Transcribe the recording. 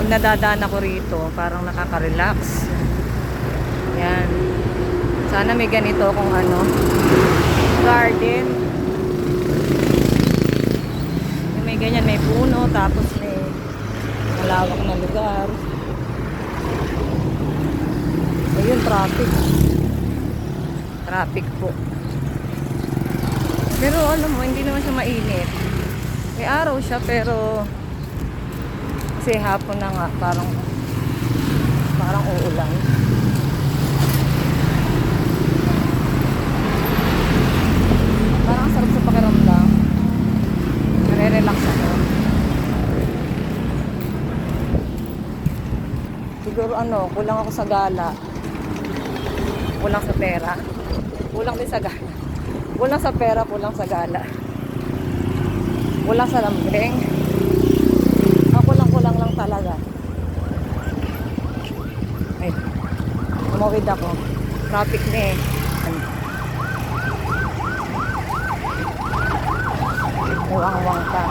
pag nadadaan ako rito, parang nakaka-relax. Yan. Sana may ganito kung ano, garden. May ganyan, may puno, tapos may malawak na lugar. Ayun, traffic. Traffic po. Pero alam mo, hindi naman siya mainit. May araw siya, pero kasi hapon na nga, parang uulan. Parang sarap sa pakiramdam. Nare-relax ako. Siguro kulang ako sa gala. Kulang sa pera. Kulang din sa gala. Kulang sa pera, kulang sa gala. Kulang sa lambing. Kulang lang talaga. Ay, tumawid ako. Traffic na eh. Uwang-uwang ka.